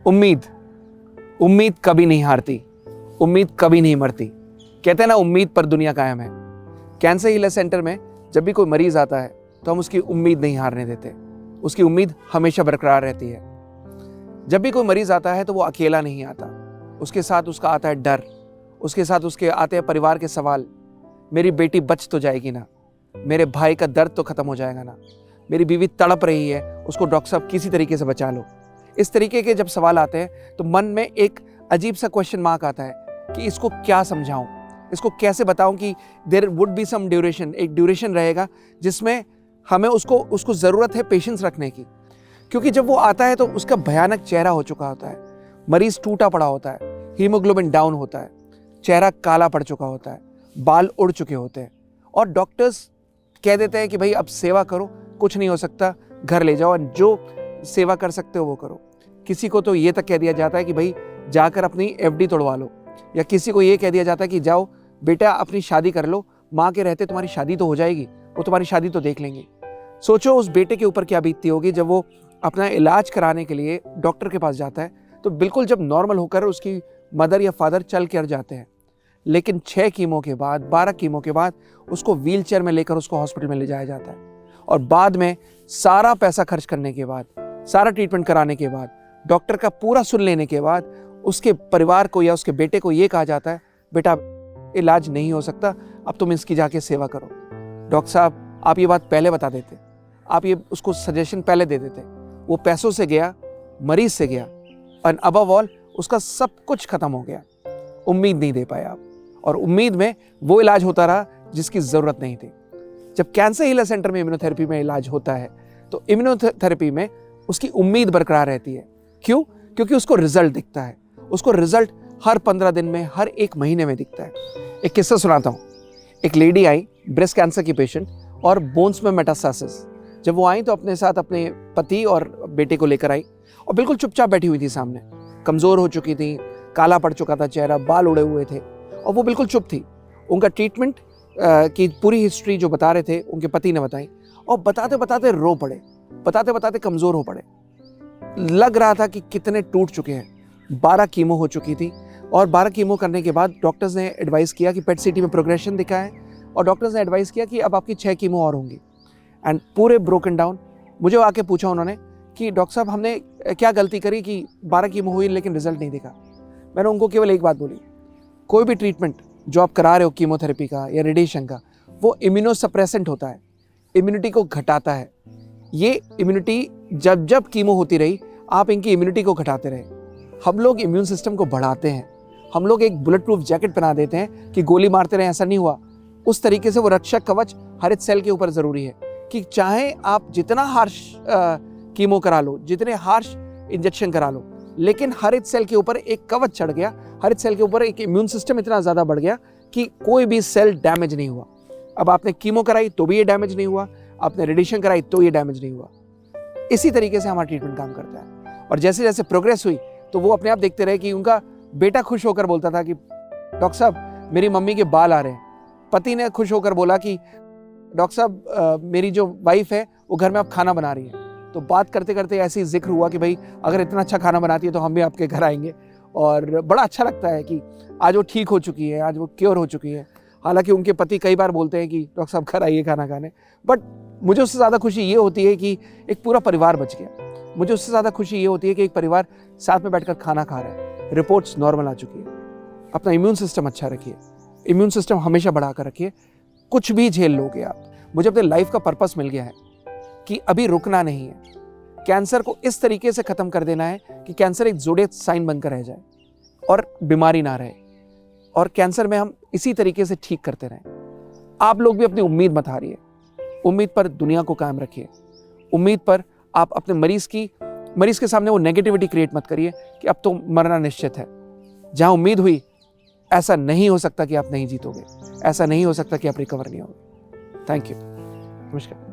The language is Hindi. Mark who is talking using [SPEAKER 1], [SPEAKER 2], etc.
[SPEAKER 1] उम्मीद, उम्मीद कभी नहीं हारती, उम्मीद कभी नहीं मरती। कहते हैं ना, उम्मीद पर दुनिया कायम है। कैंसर हीलर सेंटर में जब भी कोई मरीज आता है तो हम उसकी उम्मीद नहीं हारने देते, उसकी उम्मीद हमेशा बरकरार रहती है। जब भी कोई मरीज आता है तो वो अकेला नहीं आता, उसके साथ उसका आता है डर, उसके साथ उसके आते हैं परिवार के सवाल। मेरी बेटी बच तो जाएगी ना, मेरे भाई का दर्द तो खत्म हो जाएगा ना, मेरी बीवी तड़प रही है, उसको डॉक्टर साहब किसी तरीके से बचा लो। इस तरीके के जब सवाल आते हैं तो मन में एक अजीब सा क्वेश्चन मार्क आता है कि इसको क्या समझाऊं, इसको कैसे बताऊं कि there would be some duration, एक ड्यूरेशन रहेगा जिसमें हमें उसको ज़रूरत है पेशेंस रखने की। क्योंकि जब वो आता है तो उसका भयानक चेहरा हो चुका होता है, मरीज टूटा पड़ा होता है, हीमोग्लोबिन डाउन होता है, चेहरा काला पड़ चुका होता है, बाल उड़ चुके होते हैं और डॉक्टर्स कह देते हैं कि भाई अब सेवा करो, कुछ नहीं हो सकता, घर ले जाओ, जो सेवा कर सकते हो वो करो। किसी को तो ये तक कह दिया जाता है कि भाई जाकर अपनी एफडी तोड़वा लो, या किसी को ये कह दिया जाता है कि जाओ बेटा अपनी शादी कर लो, माँ के रहते तुम्हारी शादी तो हो जाएगी, वो तुम्हारी शादी तो देख लेंगे। सोचो उस बेटे के ऊपर क्या बीतती होगी जब वो अपना इलाज कराने के लिए डॉक्टर के पास जाता है तो बिल्कुल जब नॉर्मल होकर उसकी मदर या फादर चल कर जाते हैं, लेकिन 6 कीमो के बाद, 12 कीमो के बाद उसको व्हीलचेयर में लेकर उसको हॉस्पिटल में ले जाया जाता है। और बाद में सारा पैसा खर्च करने के बाद, सारा ट्रीटमेंट कराने के बाद, डॉक्टर का पूरा सुन लेने के बाद उसके परिवार को या उसके बेटे को ये कहा जाता है, बेटा इलाज नहीं हो सकता, अब तुम इसकी जाके सेवा करो। डॉक्टर साहब आप ये बात पहले बता देते, आप ये उसको सजेशन पहले दे देते। वो पैसों से गया, मरीज से गया, और अबव ऑल उसका सब कुछ खत्म हो गया। उम्मीद नहीं दे पाए आप, और उम्मीद में वो इलाज होता रहा जिसकी ज़रूरत नहीं थी। जब कैंसर हीलर सेंटर में इम्यूनोथेरेपी में इलाज होता है तो इम्यूनोथेरेपी में उसकी उम्मीद बरकरार रहती है। क्यों? क्योंकि उसको रिजल्ट दिखता है, उसको रिजल्ट हर 15 दिन में, हर 1 महीने में दिखता है। एक किस्सा सुनाता हूँ। एक लेडी आई, ब्रेस्ट कैंसर की पेशेंट, और बोन्स में मेटास्टासिस। जब वो आई तो अपने साथ अपने पति और बेटे को लेकर आई और बिल्कुल चुपचाप बैठी हुई थी सामने, कमज़ोर हो चुकी थी, काला पड़ चुका था चेहरा, बाल उड़े हुए थे और वो बिल्कुल चुप थी। उनका ट्रीटमेंट की पूरी हिस्ट्री जो बता रहे थे उनके पति ने बताई, और बताते बताते रो पड़े, बताते बताते कमज़ोर हो पड़े। लग रहा था कि कितने टूट चुके हैं। 12 कीमो हो चुकी थी, और 12 कीमो करने के बाद डॉक्टर्स ने एडवाइस किया कि पेट सीटी में प्रोग्रेशन दिखा है, और डॉक्टर्स ने एडवाइस किया कि अब आपकी 6 कीमो और होंगी। एंड पूरे ब्रोकन डाउन। मुझे आके पूछा उन्होंने कि डॉक्टर साहब हमने क्या गलती करी कि 12 कीमो हुई लेकिन रिजल्ट नहीं दिखा। मैंने उनको केवल एक बात बोली, कोई भी ट्रीटमेंट जो आप करा रहे हो कीमोथेरेपी का या रेडिएशन का, वो इम्यूनोसप्रेसेंट होता है, इम्यूनिटी को घटाता है। ये इम्यूनिटी जब जब कीमो होती रही, आप इनकी इम्यूनिटी को घटाते रहे। हम लोग इम्यून सिस्टम को बढ़ाते हैं, हम लोग एक बुलेट प्रूफ जैकेट पहना देते हैं कि गोली मारते रहे, ऐसा नहीं हुआ। उस तरीके से वो रक्षक कवच हर एक सेल के ऊपर ज़रूरी है कि चाहे आप जितना हार्श कीमो करा लो, जितने हार्श इंजेक्शन करा लो, लेकिन हर एक सेल के ऊपर एक कवच चढ़ गया, हर एक सेल के ऊपर एक इम्यून सिस्टम इतना ज़्यादा बढ़ गया कि कोई भी सेल डैमेज नहीं हुआ। अब आपने कीमो कराई तो भी ये डैमेज नहीं हुआ, आपने रेडिएशन कराई तो ये डैमेज नहीं हुआ। इसी तरीके से हमारा ट्रीटमेंट काम करता है। और जैसे जैसे प्रोग्रेस हुई तो वो अपने आप देखते रहे कि उनका बेटा खुश होकर बोलता था कि डॉक्टर साहब मेरी मम्मी के बाल आ रहे हैं। पति ने खुश होकर बोला कि डॉक्टर साहब मेरी जो वाइफ है वो घर में अब खाना बना रही है। तो बात करते करते ऐसे ही जिक्र हुआ कि भाई अगर इतना अच्छा खाना बनाती है तो हम भी आपके घर आएंगे। और बड़ा अच्छा लगता है कि आज वो ठीक हो चुकी है, आज वो क्योर हो चुकी है। हालांकि उनके पति कई बार बोलते हैं कि डॉक्टर साहब घर आइए खाना खाने, बट मुझे उससे ज़्यादा खुशी ये होती है कि एक पूरा परिवार बच गया। मुझे उससे ज़्यादा खुशी ये होती है कि एक परिवार साथ में बैठकर खाना खा रहा है, रिपोर्ट्स नॉर्मल आ चुकी है। अपना इम्यून सिस्टम अच्छा रखिए, इम्यून सिस्टम हमेशा बढ़ा कर रखिए, कुछ भी झेल लोगे आप। मुझे अपने लाइफ का पर्पस मिल गया है कि अभी रुकना नहीं है, कैंसर को इस तरीके से ख़त्म कर देना है कि कैंसर एक ज़ोडिएक साइन बनकर रह जाए और बीमारी ना रहे, और कैंसर में हम इसी तरीके से ठीक करते रहें। आप लोग भी अपनी उम्मीद मत हारिए, उम्मीद पर दुनिया को कायम रखिए, उम्मीद पर आप अपने मरीज के सामने वो नेगेटिविटी क्रिएट मत करिए कि अब तो मरना निश्चित है। जहां उम्मीद हुई, ऐसा नहीं हो सकता कि आप नहीं जीतोगे, ऐसा नहीं हो सकता कि आप रिकवर नहीं होगे। थैंक यू, नमस्कार।